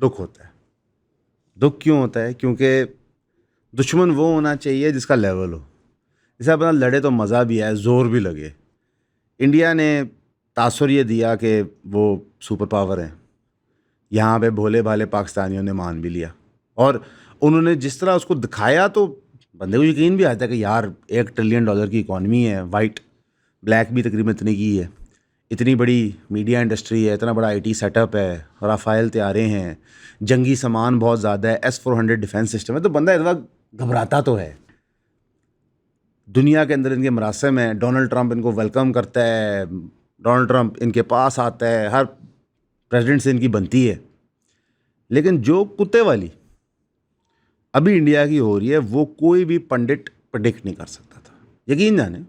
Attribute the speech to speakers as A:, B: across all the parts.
A: دکھ ہوتا ہے. دکھ کیوں ہوتا ہے؟ کیونکہ دشمن وہ ہونا چاہیے جس کا لیول ہو. جسے اپنا لڑے تو مزہ بھی آئے، زور بھی لگے. انڈیا نے تاثر یہ دیا کہ وہ سپر پاور ہیں. یہاں پہ بھولے بھالے پاکستانیوں نے مان بھی لیا، اور انہوں نے جس طرح اس کو دکھایا تو بندے کو یقین بھی آتا ہے کہ یار $1 ٹریلین کی اکانومی ہے، وائٹ بلیک بھی تقریباً اتنی کی ہے، اتنی بڑی میڈیا انڈسٹری ہے، اتنا بڑا IT سیٹ اپ ہے، رافائل طیارے ہیں، جنگی سامان بہت زیادہ ہے، S-400 ڈیفینس سسٹم ہے. تو بندہ اس وقت گھبراتا تو ہے. دنیا کے اندر ان کے مراسم ہیں، ڈونلڈ ٹرمپ ان کو ویلکم کرتا ہے، ڈونلڈ ٹرمپ ان کے پاس آتا ہے، ہر پریزیڈنٹ سے ان کی بنتی ہے. لیکن جو کتے والی ابھی انڈیا کی ہو رہی ہے وہ کوئی بھی پنڈت پرڈکٹ نہیں کر سکتا تھا. یقین جانیں،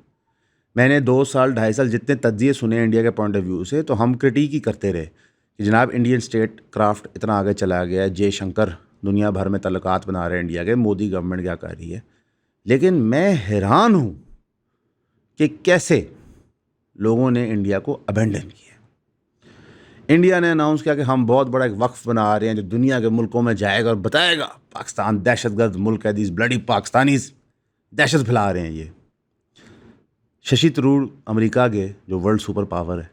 A: میں نے 2 سال 2.5 سال جتنے تجزیے سنے انڈیا کے پوائنٹ آف ویو سے، تو ہم کرٹیک ہی کرتے رہے کہ جناب انڈین اسٹیٹ کرافٹ اتنا آگے چلا گیا ہے، جے شنکر دنیا بھر میں تعلقات بنا رہے ہیں انڈیا کے، مودی گورنمنٹ کیا کر رہی ہے. لیکن میں حیران ہوں کہ کیسے لوگوں نے انڈیا کو ابینڈن کیا. انڈیا نے اناؤنس کیا کہ ہم بہت بڑا ایک وقف بنا رہے ہیں جو دنیا کے ملکوں میں جائے گا اور بتائے گا پاکستان دہشت گرد ملک ہے، دیز بلڈی پاکستانیز دہشت پھیلا رہے ہیں. یہ ششی تھرور امریکہ کے جو ورلڈ سپر پاور ہے،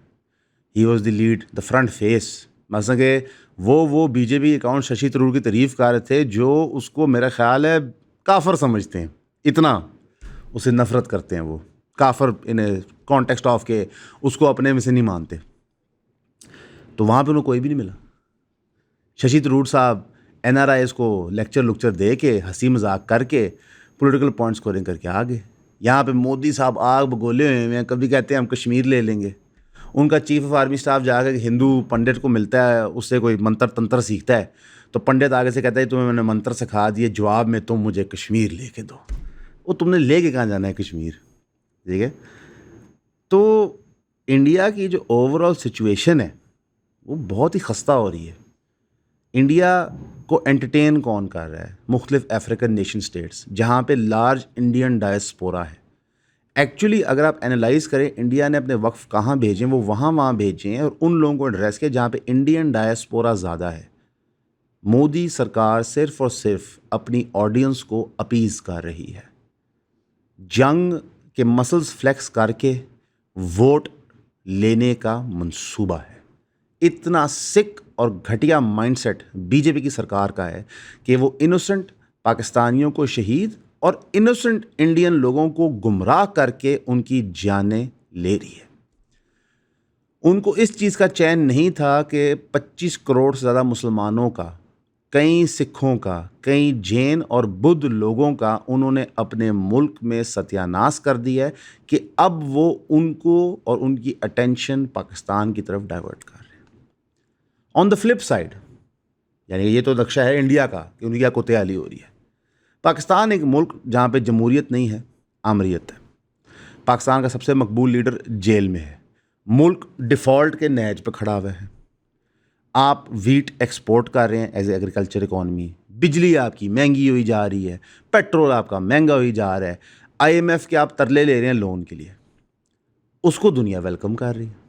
A: he was the lead the front face. مثلا کہ وہ B J P account Shashi Tharoor کی تعریف کر رہے تھے جو اس کو میرا خیال ہے کافر سمجھتے ہیں، اتنا اسے نفرت کرتے ہیں. وہ کافر ان کانٹیکسٹ آف کے اس کو اپنے میں سے نہیں مانتے. تو وہاں پہ انہیں کوئی بھی نہیں ملا. ششی تھرور صاحب NRIs کو لیکچر دے کے ہنسی مذاق کر کے پولیٹیکل پوائنٹ اسکورنگ کر کے آگے. یہاں پہ مودی صاحب آگ بگولے ہوئے ہیں، کبھی کہتے ہیں ہم کشمیر لے لیں گے. ان کا چیف آف آرمی اسٹاف جا کے ہندو پنڈت کو ملتا ہے، اس سے کوئی منتر تنتر سیکھتا ہے، تو پنڈت آگے سے کہتا ہے تمہیں میں نے منتر سکھا دیے، جواب میں تم مجھے کشمیر لے کے دو. وہ تم نے لے کے کہاں جانا ہے کشمیر؟ ٹھیک ہے. تو انڈیا کی جو اوور آل سچویشن ہے وہ بہت ہی خستہ ہو رہی ہے. انڈیا کو انٹرٹین کون کر رہا ہے؟ مختلف افریقن نیشن سٹیٹس جہاں پہ لارج انڈین ڈائسپورا ہے. ایکچولی اگر آپ انالائز کریں انڈیا نے اپنے وقف کہاں بھیجے ہیں، وہ وہاں بھیجے ہیں اور ان لوگوں کو ایڈریس کیا جہاں پہ انڈین ڈائسپورا زیادہ ہے. مودی سرکار صرف اور صرف اپنی آڈینس کو اپیز کر رہی ہے، جنگ کے مسلز فلیکس کر کے ووٹ لینے کا منصوبہ ہے. اتنا سک اور گھٹیا مائنڈ سیٹ بی جے پی کی سرکار کا ہے کہ وہ انوسنٹ پاکستانیوں کو شہید اور انوسنٹ انڈین لوگوں کو گمراہ کر کے ان کی جانیں لے رہی ہے. ان کو اس چیز کا چین نہیں تھا کہ 25 کروڑ سے زیادہ مسلمانوں کا، کئی سکھوں کا، کئی جین اور بدھ لوگوں کا انہوں نے اپنے ملک میں ستیہ ناش کر دیا ہے کہ اب وہ ان کو اور ان کی اٹینشن پاکستان کی طرف ڈائیورٹ کر رہے ہیں. آن دا فلپ سائڈ، یعنی یہ تو نقشہ ہے انڈیا کا کہ انڈیا کو تیالی ہو رہی ہے. پاکستان ایک ملک جہاں پہ جمہوریت نہیں ہے، آمریت ہے. پاکستان کا سب سے مقبول لیڈر جیل میں ہے. ملک ڈیفالٹ کے نہج پہ کھڑا ہوا ہے. آپ ویٹ ایکسپورٹ کر رہے ہیں ایز اے ایگریکلچر اکانومی، بجلی آپ کی مہنگی ہوئی جا رہی ہے، پیٹرول آپ کا مہنگا ہوئی جا رہا ہے، IMF کے آپ ترلے لے رہے ہیں لون کے لیے، اس کو دنیا ویلکم کر رہی ہے.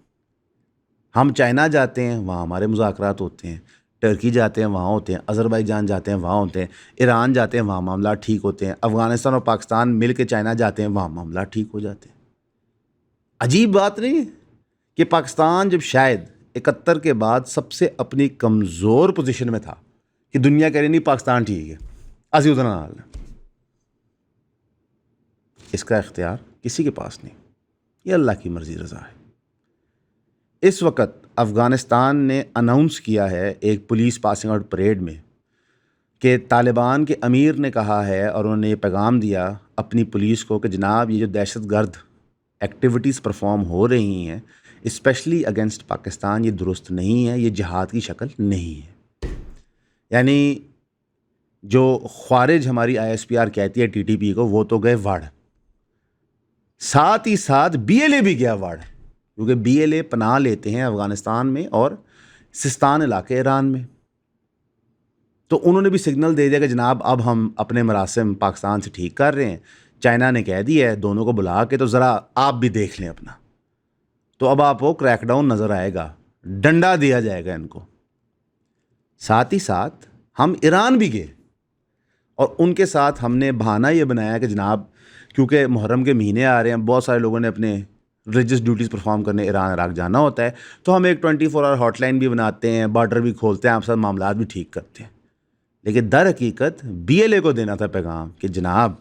A: ہم چائنا جاتے ہیں وہاں ہمارے مذاکرات ہوتے ہیں، ٹرکی جاتے ہیں وہاں ہوتے ہیں، آذربائیجان جاتے ہیں وہاں ہوتے ہیں، ایران جاتے ہیں وہاں معاملات ٹھیک ہوتے ہیں، افغانستان اور پاکستان مل کے چائنا جاتے ہیں وہاں معاملات ٹھیک ہو جاتے ہیں. عجیب بات نہیں ہے کہ پاکستان جب شاید 71 کے بعد سب سے اپنی کمزور پوزیشن میں تھا کہ دنیا کہہ رہی نہیں پاکستان ٹھیک ہے، اسی ادھر حال ہے. اس کا اختیار کسی کے پاس نہیں، یہ اللہ کی مرضی رضا ہے. اس وقت افغانستان نے اناؤنس کیا ہے ایک پولیس پاسنگ آؤٹ پریڈ میں کہ طالبان کے امیر نے کہا ہے اور انہوں نے یہ پیغام دیا اپنی پولیس کو کہ جناب یہ جو دہشت گرد ایکٹیویٹیز پرفارم ہو رہی ہیں اسپیشلی اگینسٹ پاکستان، یہ درست نہیں ہے، یہ جہاد کی شکل نہیں ہے. یعنی جو خوارج ہماری ISPR کہتی ہے TTP کو، وہ تو گئے وڑ، ساتھ ہی ساتھ BLA بھی گیا وڑ، کیونکہ BLA پناہ لیتے ہیں افغانستان میں اور سستان علاقے ایران میں. تو انہوں نے بھی سگنل دے دیا کہ جناب اب ہم اپنے مراسم پاکستان سے ٹھیک کر رہے ہیں. چائنا نے کہہ دیا ہے دونوں کو بلا کے تو ذرا آپ بھی دیکھ لیں اپنا. تو اب آپ کو کریک ڈاؤن نظر آئے گا، ڈنڈا دیا جائے گا ان کو. ساتھ ہی ساتھ ہم ایران بھی گئے اور ان کے ساتھ ہم نے بہانہ یہ بنایا کہ جناب کیونکہ محرم کے مہینے آ رہے ہیں، بہت سارے لوگوں نے اپنے ریلیجس ڈیوٹیز پرفارم کرنے ایران عراق جانا ہوتا ہے، تو ہم ایک 24 آور ہاٹ لائن بھی بناتے ہیں، بارڈر بھی کھولتے ہیں، آپ ساتھ معاملات بھی ٹھیک کرتے ہیں۔ لیکن در حقیقت بی ایل اے کو دینا تھا پیغام کہ جناب،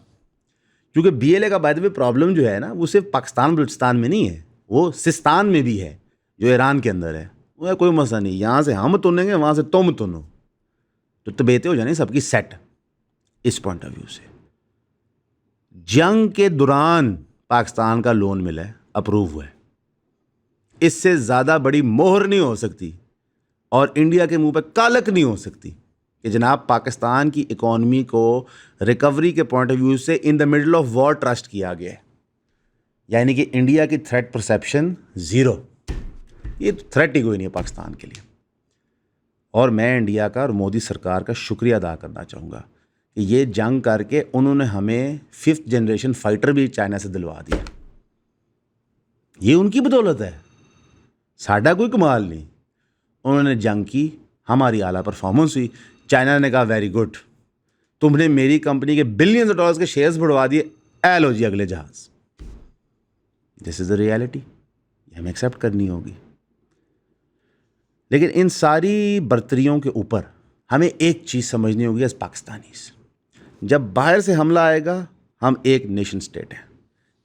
A: کیونکہ بی ایل اے کا بائی دی وے پرابلم جو ہے نا، وہ صرف پاکستان بلوچستان میں نہیں ہے، وہ سستان میں بھی ہے جو ایران کے اندر ہے۔ وہ کوئی مسئلہ نہیں، یہاں سے ہم تنیں گے، وہاں سے تم تنو، تو طبیعتیں ہو جانی سب کی سیٹ۔ اس پوائنٹ آف ویو سے جنگ کے دوران پاکستان کا لون ملا ہے، اپروو ہوا ہے، اس سے زیادہ بڑی مہر نہیں ہو سکتی اور انڈیا کے منہ پہ کالک نہیں ہو سکتی کہ جناب پاکستان کی اکانومی کو ریکوری کے پوائنٹ آف ویو سے in the middle of war trust کیا گیا ہے، یعنی کہ انڈیا کی تھریٹ پرسیپشن زیرو، یہ تھریٹ ہی کوئی نہیں ہے پاکستان کے لیے۔ اور میں انڈیا کا اور مودی سرکار کا شکریہ ادا کرنا چاہوں گا کہ یہ جنگ کر کے انہوں نے ہمیں 5th جنریشن فائٹر بھی چائنا سے دلوا دیا، یہ ان کی بدولت ہے، ساڈا کوئی کمال نہیں۔ انہوں نے جنگ کی، ہماری اعلیٰ پرفارمنس ہوئی، چائنا نے کہا ویری گڈ، تم نے میری کمپنی کے بلینز آف ڈالرز کے شیئرز بڑھوا دیے، اے لو جی اگلے جہاز۔ دس از دا ریالٹی، یہ ہمیں ایکسیپٹ کرنی ہوگی۔ لیکن ان ساری برتریوں کے اوپر ہمیں ایک چیز سمجھنی ہوگی ایز پاکستانیز، جب باہر سے حملہ آئے گا ہم ایک نیشن اسٹیٹ ہیں،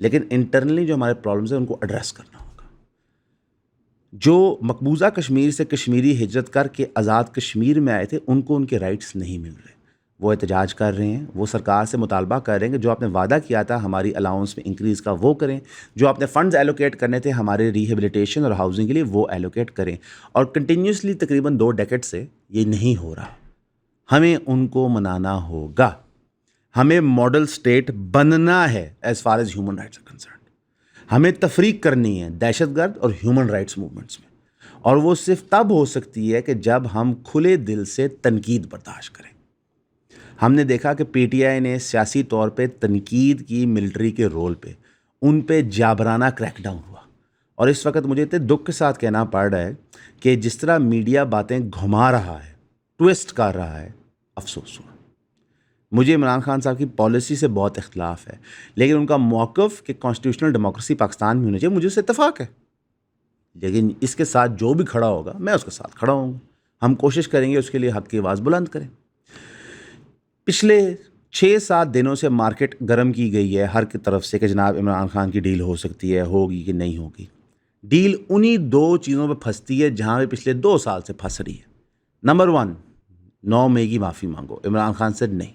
A: لیکن انٹرنلی جو ہمارے پرابلمز ہیں ان کو ایڈریس کرنا ہوگا۔ جو مقبوضہ کشمیر سے کشمیری ہجرت کر کے آزاد کشمیر میں آئے تھے، ان کو ان کے رائٹس نہیں مل رہے، وہ احتجاج کر رہے ہیں، وہ سرکار سے مطالبہ کر رہے ہیں کہ جو آپ نے وعدہ کیا تھا ہماری الاؤنس میں انکریز کا وہ کریں، جو آپ نے فنڈز ایلوکیٹ کرنے تھے ہمارے ریہیبلیٹیشن اور ہاؤسنگ کے لیے وہ ایلوکیٹ کریں، اور کنٹینیوسلی تقریباً 2 ڈیکیڈ سے یہ نہیں ہو رہا۔ ہمیں ان کو منانا ہوگا، ہمیں ماڈل سٹیٹ بننا ہے as far as human rights are concerned. ہمیں تفریق کرنی ہے دہشت گرد اور ہیومن رائٹس موومنٹس میں، اور وہ صرف تب ہو سکتی ہے کہ جب ہم کھلے دل سے تنقید برداشت کریں۔ ہم نے دیکھا کہ پی ٹی آئی نے سیاسی طور پہ تنقید کی ملٹری کے رول پہ، ان پہ جابرانہ کریک ڈاؤن ہوا، اور اس وقت مجھے اتنے دکھ کے ساتھ کہنا پڑ رہا ہے کہ جس طرح میڈیا باتیں گھما رہا ہے، ٹویسٹ کر رہا ہے، افسوس ہوا۔ مجھے عمران خان صاحب کی پالیسی سے بہت اختلاف ہے، لیکن ان کا موقف کہ کانسٹیٹیوشنل ڈیموکریسی پاکستان میں ہونی چاہیے، مجھے اس سے اتفاق ہے، لیکن اس کے ساتھ جو بھی کھڑا ہوگا میں اس کے ساتھ کھڑا ہوں گا۔ ہم کوشش کریں گے اس کے لیے حق کی آواز بلند کریں۔ پچھلے 6-7 دنوں سے مارکیٹ گرم کی گئی ہے ہر کی طرف سے کہ جناب عمران خان کی ڈیل ہو سکتی ہے، ہوگی کہ نہیں ہوگی۔ ڈیل انہی 2 چیزوں پہ پھنستی ہے جہاں پہ پچھلے 2 سال سے پھنس رہی ہے۔ نمبر 1، 9 مئی کی معافی مانگو۔ عمران خان سے نہیں،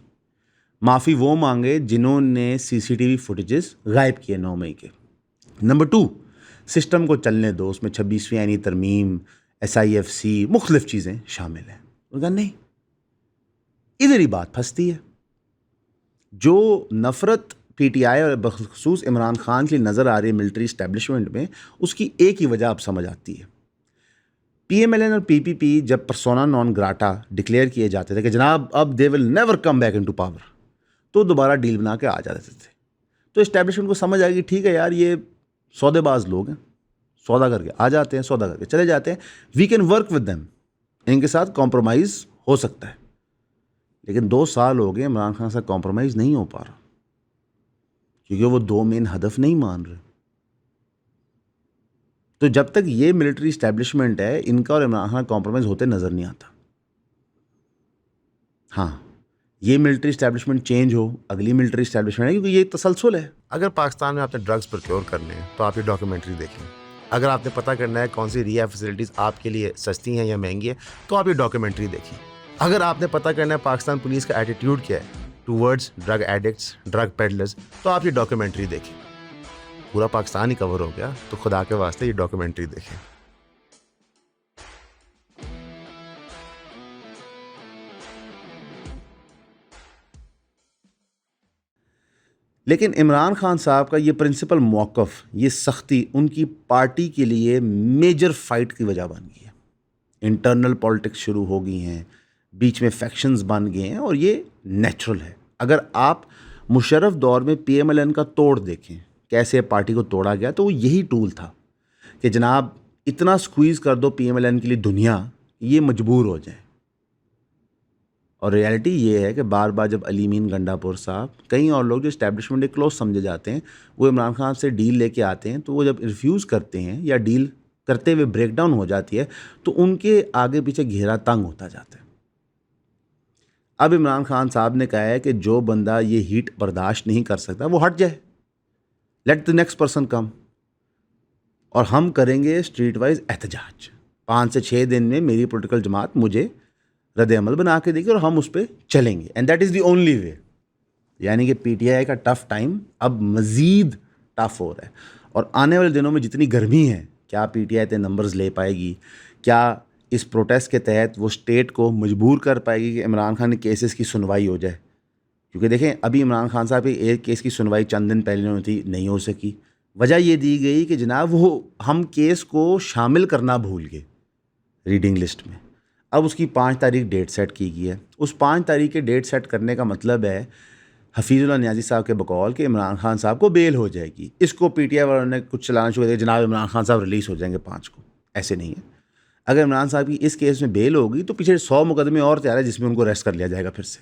A: معافی وہ مانگے جنہوں نے CCTV فوٹیجز غائب کیے 9 مئی کے۔ نمبر 2، سسٹم کو چلنے دو، اس میں 26ویں آئینی ترمیم، SIFC، مختلف چیزیں شامل ہیں۔ انہوں نے کہا نہیں، ادھر ہی بات پھنستی ہے۔ جو نفرت PTI اور بخصوص عمران خان کی نظر آ رہی ہے ملٹری اسٹیبلشمنٹ میں، اس کی ایک ہی وجہ اب سمجھ آتی ہے۔ PMLN اور PPP جب پرسونا نان گراٹا ڈکلیئر کیے جاتے تھے کہ جناب اب they will never come back into power, تو دوبارہ ڈیل بنا کے آ جاتے تھے، تو اسٹیبلشمنٹ کو سمجھ آئے گی ٹھیک ہے یار یہ سودے باز لوگ ہیں، سودا کر کے آ جاتے ہیں، سودا کر کے چلے جاتے ہیں، we can work with them, ان کے ساتھ کمپرومائز ہو سکتا ہے۔ لیکن 2 سال ہو گئے عمران خان سے کمپرومائز نہیں ہو پا رہا، کیونکہ وہ 2 مین ہدف نہیں مان رہے۔ تو جب تک یہ ملٹری اسٹیبلشمنٹ ہے، ان کا اور عمران خان کمپرومائز ہوتے نظر نہیں آتا۔ ہاں، یہ ملٹری اسٹیبلشمنٹ چینج ہو، اگلی ملٹری اسٹیبلشمنٹ ہے، کیونکہ یہ تسلسل ہے۔
B: اگر پاکستان میں آپ نے ڈرگز پروکیور کرنے ہیں تو آپ یہ ڈاکیومنٹری دیکھیں۔ اگر آپ نے پتہ کرنا ہے کون سی ریہیب فیسلٹیز آپ کے لیے سستی ہیں یا مہنگی ہیں تو آپ یہ ڈاکیومنٹری دیکھیں۔ اگر آپ نے پتہ کرنا ہے پاکستان پولیس کا ایٹیٹیوڈ کیا ہے towards drug addicts, drug peddlers, تو آپ یہ ڈاکیومنٹری دیکھیں۔ پورا پاکستان ہی کور ہو گیا، تو خدا کے واسطے یہ ڈاکیومنٹری دیکھیں۔
A: لیکن عمران خان صاحب کا یہ پرنسپل موقف، یہ سختی ان کی پارٹی کے لیے میجر فائٹ کی وجہ بن گئی ہے۔ انٹرنل پالیٹکس شروع ہو گئی ہیں، بیچ میں فیکشنز بن گئے ہیں، اور یہ نیچرل ہے۔ اگر آپ مشرف دور میں PMLN کا توڑ دیکھیں، کیسے پارٹی کو توڑا گیا، تو وہ یہی ٹول تھا کہ جناب اتنا سکویز کر دو PMLN کے لیے دنیا، یہ مجبور ہو جائیں۔ اور ریالٹی یہ ہے کہ بار بار جب علی مین گنڈاپور صاحب کئی اور لوگ جو اسٹیبلشمنٹ کے کلوز سمجھے جاتے ہیں وہ عمران خان سے ڈیل لے کے آتے ہیں تو وہ جب ریفیوز کرتے ہیں یا ڈیل کرتے ہوئے بریک ڈاؤن ہو جاتی ہے تو ان کے آگے پیچھے گھیرا تنگ ہوتا جاتا ہے. اب عمران خان صاحب نے کہا ہے کہ جو بندہ یہ ہیٹ برداشت نہیں کر سکتا وہ ہٹ جائے, let the next person come, اور ہم کریں گے اسٹریٹ وائز احتجاج. 5 سے 6 دن میں میری پولیٹیکل جماعت مجھے رد عمل بنا کے دے گی اور ہم اس پہ چلیں گے, and that is the only way. یعنی کہ پی ٹی آئی کا ٹف ٹائم اب مزید ٹف ہو رہا ہے, اور آنے والے دنوں میں جتنی گرمی ہے کیا پی ٹی آئی اتنے نمبرز لے پائے گی, کیا اس پروٹیسٹ کے تحت وہ اسٹیٹ کو مجبور کر پائے گی کہ عمران خان کے کیسز کی سنوائی ہو جائے. کیونکہ دیکھیں ابھی عمران خان صاحب کے ایک کیس کی سنوائی چند دن پہلے ہوئی تھی, نہیں ہو سکی. وجہ یہ دی گئی کہ جناب وہ ہم کیس کو شامل کرنا بھول گئے ریڈنگ لسٹ میں. اب اس کی 5 تاریخ ڈیٹ سیٹ کی گئی ہے. اس 5 تاریخ کے ڈیٹ سیٹ کرنے کا مطلب ہے حفیظ اللہ نیازی صاحب کے بقول کہ عمران خان صاحب کو بیل ہو جائے گی. اس کو پی ٹی آئی والوں نے کچھ چلانا شروع کر دیا, جناب عمران خان صاحب ریلیز ہو جائیں گے 5 کو. ایسے نہیں ہے. اگر عمران صاحب کی اس کیس میں بیل ہوگی تو پیچھے 100 مقدمے اور تیار ہے جس میں ان کو اریسٹ کر لیا جائے گا پھر سے.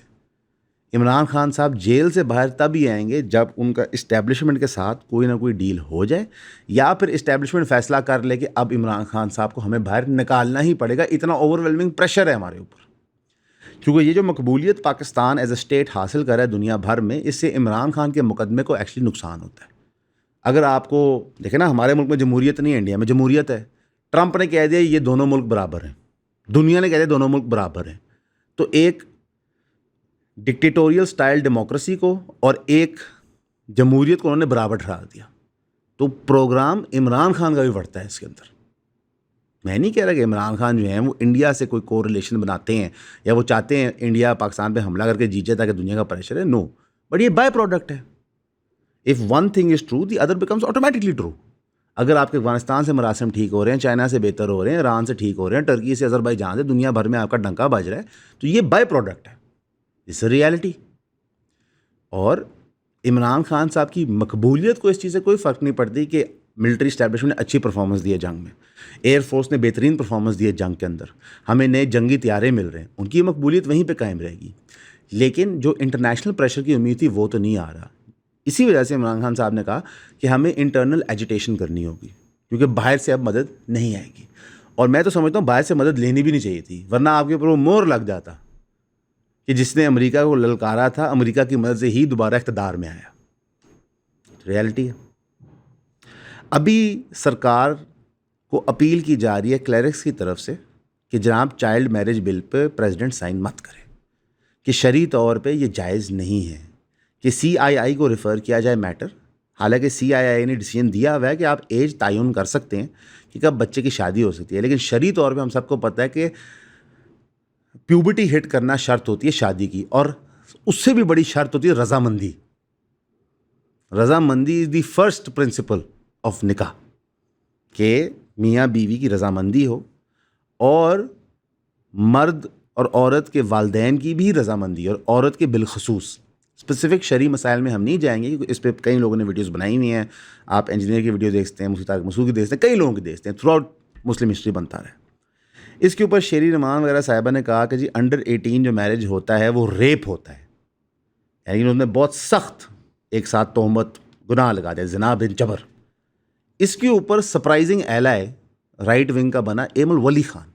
A: عمران خان صاحب جیل سے باہر تب ہی آئیں گے جب ان کا اسٹیبلشمنٹ کے ساتھ کوئی نہ کوئی ڈیل ہو جائے, یا پھر اسٹیبلشمنٹ فیصلہ کر لے کہ اب عمران خان صاحب کو ہمیں باہر نکالنا ہی پڑے گا. اتنا اوور ویلمنگ پریشر ہے ہمارے اوپر, کیونکہ یہ جو مقبولیت پاکستان ایز اے اسٹیٹ حاصل کر رہا ہے دنیا بھر میں, اس سے عمران خان کے مقدمے کو ایکچولی نقصان ہوتا ہے. اگر آپ کو دیکھیں نا, ہمارے ملک میں جمہوریت نہیں ہے, انڈیا میں جمہوریت ہے. ٹرمپ نے کہہ دیا یہ دونوں ملک برابر ہیں, دنیا نے کہہ دیا دونوں ملک برابر ہیں. تو ایک ڈکٹیٹوریل سٹائل ڈیموکریسی کو اور ایک جمہوریت کو انہوں نے برابر ٹھہرا دیا. تو پروگرام عمران خان کا بھی بڑھتا ہے اس کے اندر. میں نہیں کہہ رہا کہ عمران خان جو ہیں وہ انڈیا سے کوئی کو ریلیشن بناتے ہیں یا وہ چاہتے ہیں انڈیا پاکستان پہ حملہ کر کے جیتے تاکہ دنیا کا پریشر ہے. نو, بٹ یہ بائی پروڈکٹ ہے. If one thing is true the other becomes automatically true. اگر آپ کے افغانستان سے مراسم ٹھیک ہو رہے ہیں, چائنا سے بہتر ہو رہے ہیں, ایران سے ٹھیک ہو رہے ہیں, ٹرکی سے, آذربائیجان سے, دنیا بھر میں آپ کا ڈنکا بج رہا ہے, تو یہ بائی پروڈکٹ ہے. اس ریالٹی. اور عمران خان صاحب کی مقبولیت کو اس چیز سے کوئی فرق نہیں پڑتی کہ ملٹری اسٹیبلشمنٹ نے اچھی پرفارمنس دی ہے جنگ میں, ایئر فورس نے بہترین پرفارمنس دی ہے جنگ کے اندر, ہمیں نئے جنگی طیارے مل رہے ہیں, ان کی مقبولیت وہیں پہ قائم رہے گی. لیکن جو انٹرنیشنل پریشر کی امید تھی وہ تو نہیں آ رہا. اسی وجہ سے عمران خان صاحب نے کہا کہ ہمیں انٹرنل ایجیٹیشن کرنی ہوگی, کیونکہ باہر سے اب مدد نہیں آئے گی. اور میں تو سمجھتا ہوں باہر سے مدد لینی بھی نہیں چاہیے تھی, ورنہ آپ کے اوپر وہ مور لگ جاتا کہ جس نے امریکہ کو للکارا تھا امریکہ کی مدد سے ہی دوبارہ اقتدار میں آیا. ریالٹی ہے. ابھی سرکار کو اپیل کی جا رہی ہے کلیرکس کی طرف سے کہ جناب چائلڈ میرج بل پہ پریزیڈنٹ سائن مت کرے, کہ شرعی طور پہ یہ جائز نہیں ہے کہ CII کو ریفر کیا جائے میٹر. حالانکہ CII نے ڈیسیجن دیا ہوا ہے کہ آپ ایج تعین کر سکتے ہیں کہ کب بچے کی شادی ہو سکتی ہے, لیکن شرعی طور پہ ہم سب کو پتہ ہے کہ پیوبرٹی ہٹ کرنا شرط ہوتی ہے شادی کی, اور اس سے بھی بڑی شرط ہوتی ہے رضامندی. رضامندی از دی فرسٹ پرنسپل آف نکاح, کہ میاں بیوی کی رضامندی ہو, اور مرد اور عورت کے والدین کی بھی رضامندی, اور عورت کے بالخصوص. اسپیسیفک شرعی مسائل میں ہم نہیں جائیں گے کیونکہ اس پہ کئی لوگوں نے ویڈیوز بنائی ہوئی ہیں. آپ انجینئر کی ویڈیو دیکھتے ہیں, مفتی طارق مسعود کی دیکھتے ہیں, کئی لوگوں کی دیکھتے ہیں, تھرو آؤٹ مسلم ہسٹری بنتا رہا ہے. اس کے اوپر شیری رحمان وغیرہ صاحبہ نے کہا کہ جی انڈر 18 جو میرج ہوتا ہے وہ ریپ ہوتا ہے, یعنی انہوں نے بہت سخت ایک ساتھ تہمت گناہ لگا دیا, زنا بن جبر. اس کے اوپر سرپرائزنگ ایلائے رائٹ ونگ کا بنا ایم الولی خان.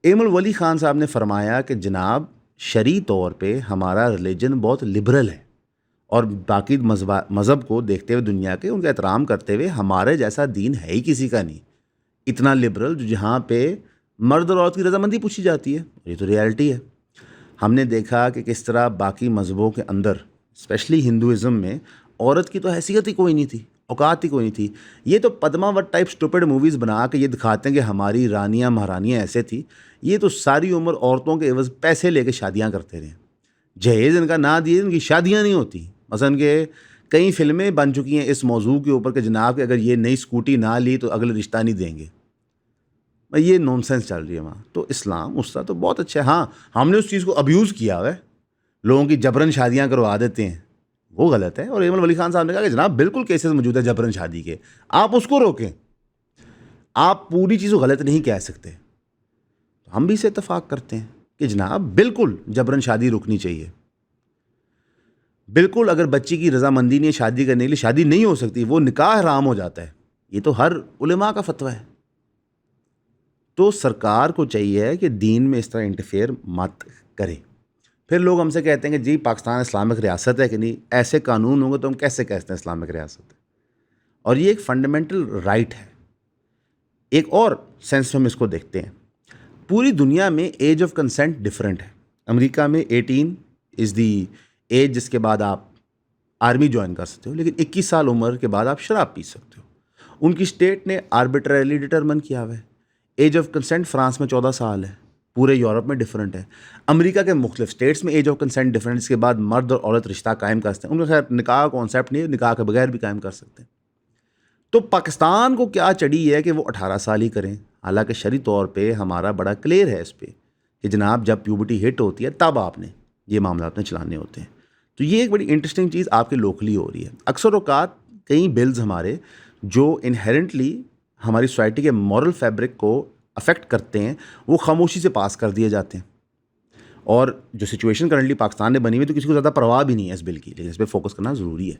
A: ایم الولی خان صاحب نے فرمایا کہ جناب شرعی طور پہ ہمارا ریلیجن بہت لبرل ہے, اور باقی مذہب کو دیکھتے ہوئے دنیا کے ان کا احترام کرتے ہوئے ہمارے جیسا دین ہے ہی کسی کا نہیں اتنا لبرل جو جہاں پہ مرد اور عورت کی رضامندی پوچھی جاتی ہے. یہ تو ریالٹی ہے. ہم نے دیکھا کہ کس طرح باقی مذہبوں کے اندر اسپیشلی ہندوازم میں عورت کی تو حیثیت ہی کوئی نہیں تھی, اوقات ہی کوئی نہیں تھی. یہ تو پدما وت ٹائپ اسٹوپڈ موویز بنا کے یہ دکھاتے ہیں کہ ہماری رانیاں مہارانیاں ایسے تھی. یہ تو ساری عمر عورتوں کے عوض پیسے لے کے شادیاں کرتے رہے. جہیز ان کا نہ دیے ان کی شادیاں نہیں ہوتی. مثلاً کہ کئی فلمیں بن چکی ہیں اس موضوع کے اوپر کہ جناب کہ اگر یہ نئی اسکوٹی نہ لی تو اگلے رشتہ نہیں دیں گے. یہ نون سینس چل رہی ہے وہاں. تو اسلام اس کا تو بہت اچھا ہے. ہاں ہم نے اس چیز کو ابیوز کیا ہوا ہے, لوگوں کی جبرن شادیاں کروا دیتے ہیں, وہ غلط ہے. اور ایمن ولی خان صاحب نے کہا کہ جناب بالکل کیسز موجود ہے جبرن شادی کے, آپ اس کو روکیں, آپ پوری چیز کو غلط نہیں کہہ سکتے. ہم بھی اسے اتفاق کرتے ہیں کہ جناب بالکل جبرن شادی رکنی چاہیے. بالکل اگر بچی کی رضامندی نہیں ہے شادی کرنے کے لیے شادی نہیں ہو سکتی, وہ نکاح حرام ہو جاتا ہے. یہ تو ہر علماء کا فتویٰ ہے. تو سرکار کو چاہیے کہ دین میں اس طرح انٹرفیئر مت کرے. پھر لوگ ہم سے کہتے ہیں کہ جی پاکستان اسلامک ریاست ہے کہ نہیں, ایسے قانون ہوں گے تو ہم کیسے کہتے ہیں اسلامک ریاست ہے. اور یہ ایک فنڈامنٹل رائٹ ہے. ایک اور سینس میں ہم اس کو دیکھتے ہیں, پوری دنیا میں ایج آف کنسنٹ ڈفرینٹ ہے. امریکہ میں 18 از دی ایج جس کے بعد آپ آرمی جوائن کر سکتے ہو, لیکن 21 سال عمر کے بعد آپ شراب پی سکتے ہو. ان کی اسٹیٹ نے آربیٹریلی ڈٹرمن کیا ہوا ہے. ایج آف کنسنٹ فرانس میں 14 سال ہے, پورے یورپ میں ڈفرینٹ ہے. امریکہ کے مختلف اسٹیٹس میں ایج آف کنسنٹ ڈفرینٹ, اس کے بعد مرد اور عورت رشتہ قائم کر سکتے ہیں. ان کا خیر نکاح کانسیپٹ نہیں ہے, نکاح کے بغیر بھی قائم کر سکتے ہیں. تو پاکستان کو کیا چڑھی ہے کہ وہ 18 سال ہی کریں, حالانکہ شرعی طور پہ ہمارا بڑا کلیئر ہے اس پہ کہ جناب جب پیوبرٹی ہٹ ہوتی ہے تب آپ نے یہ معاملات میں چلانے ہوتے ہیں. تو یہ ایک بڑی انٹرسٹنگ چیز آپ کے لوکلی ہو رہی ہے. اکثر اوقات کئی بلز ہمارے جو انہیرنٹلی ہماری سوسائٹی کے مورل فیبرک کو افیکٹ کرتے ہیں وہ خاموشی سے پاس کر دیے جاتے ہیں. اور جو سچویشن کرنٹلی پاکستان نے بنی ہوئی تو کسی کو زیادہ پرواہ بھی نہیں ہے اس بل کی, لیکن اس پہ فوکس کرنا ضروری ہے.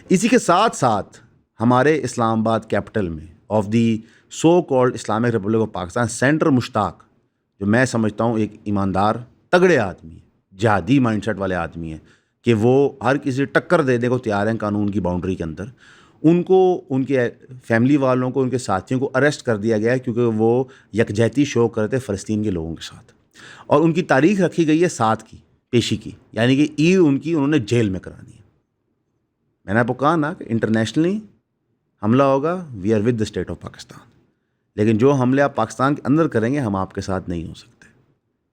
A: اسی کے ساتھ ساتھ ہمارے اسلام آباد کیپٹل میں of the so called Islamic Republic of Pakistan senator Mushtaq, جو میں سمجھتا ہوں ایک ایماندار تگڑے آدمی ہے, جہادی مائنڈ سیٹ والے آدمی ہیں کہ وہ ہر کسی ٹکر دینے کو تیار ہیں قانون کی باؤنڈری کے اندر. ان کو ان کے فیملی والوں کو ان کے ساتھیوں کو اریسٹ کر دیا گیا ہے کیونکہ وہ یکجہتی شو کرتے فلسطین کے لوگوں کے ساتھ. اور ان کی تاریخ رکھی گئی ہے 7 کی پیشی کی, یعنی کہ عید ان کی انہوں نے جیل میں کرانی ہے. میں نے آپ کو کہا نا کہ انٹرنیشنلی حملہ ہوگا, we are with the state of Pakistan, لیکن جو حملے آپ پاکستان کے اندر کریں گے ہم آپ کے ساتھ نہیں ہو سکتے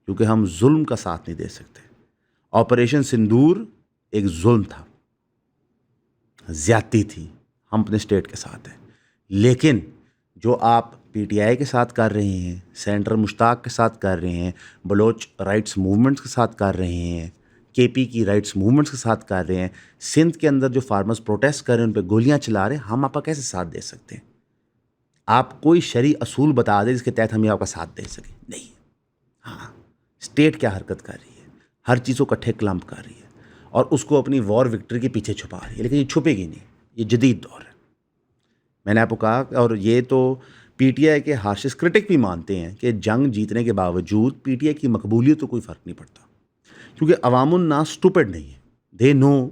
A: کیونکہ ہم ظلم کا ساتھ نہیں دے سکتے. آپریشن سندور ایک ظلم تھا, زیادتی تھی, ہم اپنے اسٹیٹ کے ساتھ ہیں. لیکن جو آپ پی ٹی آئی کے ساتھ کر رہے ہیں, سینٹر مشتاق کے ساتھ کر رہے ہیں, بلوچ رائٹس موومنٹس کے ساتھ کر رہے ہیں, کے پی کی رائٹس موومنٹس کے ساتھ کر رہے ہیں, سندھ کے اندر جو فارمرز پروٹیسٹ کر رہے ہیں ان پہ گولیاں چلا رہے ہیں, ہم آپ کا کیسے ساتھ دے سکتے ہیں؟ آپ کوئی شرعی اصول بتا دیں جس کے تحت ہم یہ آپ کا ساتھ دے سکیں. نہیں. ہاں, اسٹیٹ کیا حرکت کر رہی ہے, ہر چیز کو کٹھے کلمپ کر رہی ہے اور اس کو اپنی وار وکٹری کے پیچھے چھپا رہی ہے, لیکن یہ چھپے گی نہیں. یہ جدید دور ہے. میں نے آپ کو کہا, اور یہ تو پی ٹی آئی کے ہارشس کرٹک بھی مانتے ہیں کہ جنگ جیتنے کے باوجود پی ٹی آئی کی مقبولیت تو کوئی فرق نہیں پڑتا, کیونکہ عوام الناس اسٹوپڈ نہیں ہے. دے نو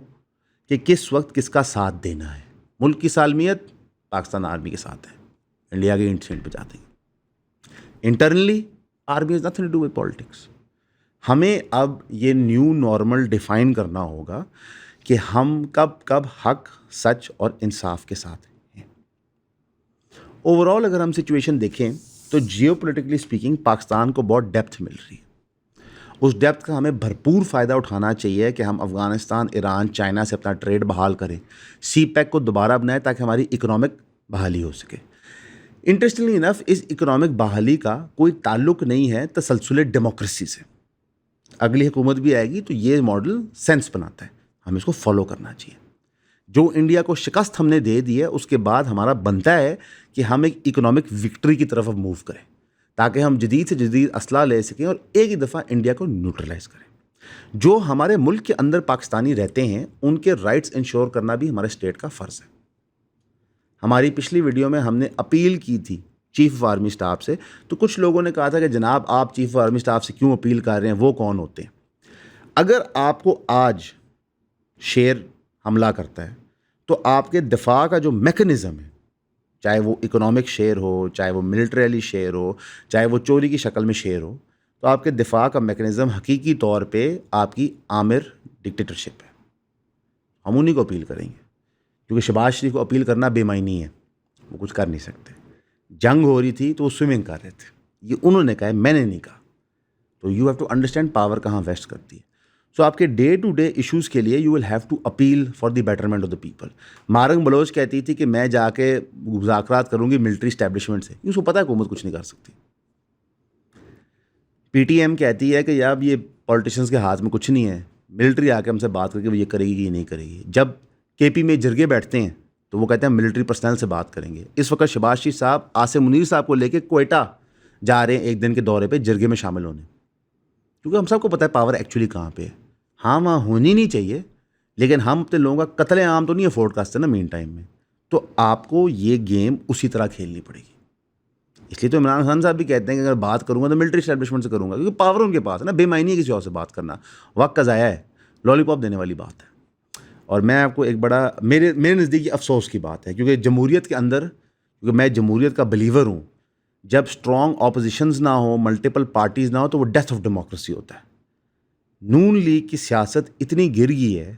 A: کہ کس وقت کس کا ساتھ دینا ہے. ملک کی سالمیت پاکستان آرمی کے ساتھ ہے, انڈیا کے انٹرسینٹ پہ جاتے ہیں. Internally army is nothing to do with politics. ہمیں اب یہ نیو نارمل ڈیفائن کرنا ہوگا کہ ہم کب حق, سچ اور انصاف کے ساتھ ہیں. اوور آل اگر ہم سچویشن دیکھیں تو جیو پولیٹیکلی اسپیکنگ پاکستان کو بہت ڈیپتھ مل رہی ہے. اس ڈیپتھ کا ہمیں بھرپور فائدہ اٹھانا چاہیے کہ ہم افغانستان, ایران, چائنا سے اپنا ٹریڈ بحال کریں, سی پیک کو دوبارہ بنائیں تاکہ ہماری اکنامک بحالی ہو سکے. انٹرسٹنگلی انف اس اکنامک بحالی کا کوئی تعلق نہیں ہے تسلسل ڈیموکریسی سے. اگلی حکومت بھی آئے گی تو یہ ماڈل سینس بناتا ہے, ہمیں اس کو فالو کرنا چاہیے. جو انڈیا کو شکست ہم نے دے دی ہے اس کے بعد ہمارا بنتا ہے کہ ہم ایک اکنامک وکٹری کی طرف اب موو کریں تاکہ ہم جدید سے جدید اسلحہ لے سکیں اور ایک ہی دفعہ انڈیا کو نیوٹرلائز کریں. جو ہمارے ملک کے اندر پاکستانی رہتے ہیں ان کے رائٹس انشور کرنا بھی ہمارے اسٹیٹ کا فرض ہے. ہماری پچھلی ویڈیو میں ہم نے اپیل کی تھی چیف آف آرمی اسٹاف سے, تو کچھ لوگوں نے کہا تھا کہ جناب آپ چیف آف آرمی اسٹاف سے کیوں اپیل کر رہے ہیں, وہ کون ہوتے ہیں؟ اگر آپ کو آج شیر حملہ کرتا ہے تو آپ کے دفاع کا جو میکنزم ہے, چاہے وہ اکنامک شیئر ہو, چاہے وہ ملٹریلی شیئر ہو, چاہے وہ چوری کی شکل میں شیئر ہو, تو آپ کے دفاع کا میکنزم حقیقی طور پہ آپ کی آمر ڈکٹیٹرشپ ہے. ہم انہیں کو اپیل کریں گے کیونکہ شہباز شریف کو اپیل کرنا بے معنی ہے, وہ کچھ کر نہیں سکتے. جنگ ہو رہی تھی تو وہ سوئمنگ کر رہے تھے, یہ انہوں نے کہا ہے, میں نے نہیں کہا. تو you have to understand power کہاں ویسٹ کرتی ہے. سو آپ کے ڈے ٹو ڈے ایشوز کے لیے you will have to appeal for the betterment of the people. Mahrang Baloch کہتی تھی کہ میں جا کے مذاکرات کروں گی ملٹری اسٹیبلشمنٹ سے, اس کو پتہ ہے حکومت کچھ نہیں کر سکتی. پی ٹی ایم کہتی ہے کہ یار یہ پولیٹیشنس کے ہاتھ میں کچھ نہیں ہے, ملٹری آ کے ہم سے بات کر کے وہ یہ کرے گی کہ یہ نہیں کرے گی. جب کے پی میں جرگے بیٹھتے ہیں تو وہ کہتے ہیں ملٹری پرسنل سے بات کریں گے. اس وقت شہباز شریف صاحب عاصم منیر صاحب کو لے کے کوئٹہ جا رہے ہیں ایک دن کے دورے پہ جرگے میں شامل ہونے. کیونکہ ہم سب کو پتہ ہے پاور ایکچولی کہاں پہ ہے. ہاں وہاں ہونی نہیں چاہیے, لیکن ہم اپنے لوگوں کا قتل عام تو نہیں افورڈ کر سکتے نا مین ٹائم میں. تو آپ کو یہ گیم اسی طرح کھیلنی پڑے گی. اس لیے تو عمران خان صاحب بھی کہتے ہیں کہ اگر بات کروں گا تو ملٹری اسٹیبلشمنٹ سے کروں گا, کیونکہ پاور ان کے پاس ہے نا. بے معنی ہے کسی اور سے بات کرنا, وقت کا ضائع ہے, لالی پاپ دینے والی بات ہے. اور میں آپ کو ایک بڑا میرے نزدیک یہ افسوس کی بات ہے, کیونکہ جمہوریت کے اندر, کیونکہ میں جمہوریت کا بلیور ہوں, جب اسٹرانگ اپوزیشنز نہ ہو, ملٹیپل پارٹیز نہ ہو, تو وہ ڈیتھ آف ڈیموکریسی ہوتا ہے. نون لیگ کی سیاست اتنی گر گئی ہے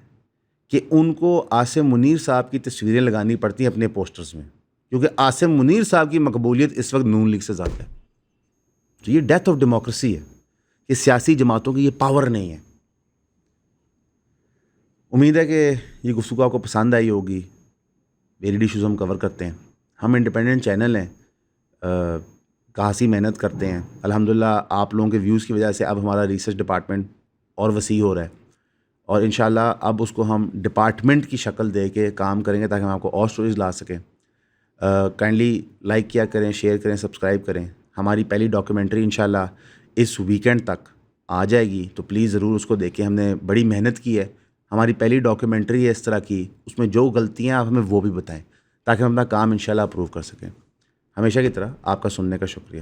A: کہ ان کو عاصم منیر صاحب کی تصویریں لگانی پڑتی ہیں اپنے پوسٹرز میں, کیونکہ عاصم منیر صاحب کی مقبولیت اس وقت نون لیگ سے زیادہ ہے. تو یہ ڈیتھ آف ڈیموکریسی ہے کہ سیاسی جماعتوں کی یہ پاور نہیں ہے. امید ہے کہ یہ گفتگو آپ کو پسند آئی ہوگی. ویریڈ ایشوز ہم کور کرتے ہیں, ہم انڈیپینڈنٹ چینل ہیں, کاسی محنت کرتے ہیں. الحمدللہ آپ لوگوں کے ویوز کی وجہ سے اب ہمارا ریسرچ ڈپارٹمنٹ اور وسیع ہو رہا ہے, اور انشاءاللہ اب اس کو ہم ڈپارٹمنٹ کی شکل دے کے کام کریں گے تاکہ ہم آپ کو اور سٹوریز لا سکیں. کائنڈلی لائک کیا کریں, شیئر کریں, سبسکرائب کریں. ہماری پہلی ڈاکیومنٹری انشاءاللہ اس ویکینڈ تک آ جائے گی, تو پلیز ضرور اس کو دیکھیں. ہم نے بڑی محنت کی ہے, ہماری پہلی ڈاکیومنٹری ہے اس طرح کی, اس میں جو غلطیاں آپ ہمیں وہ بھی بتائیں تاکہ ہم اپنا کام انشاءاللہ اپروو کر سکیں. ہمیشہ کی طرح آپ کا سننے کا شکریہ.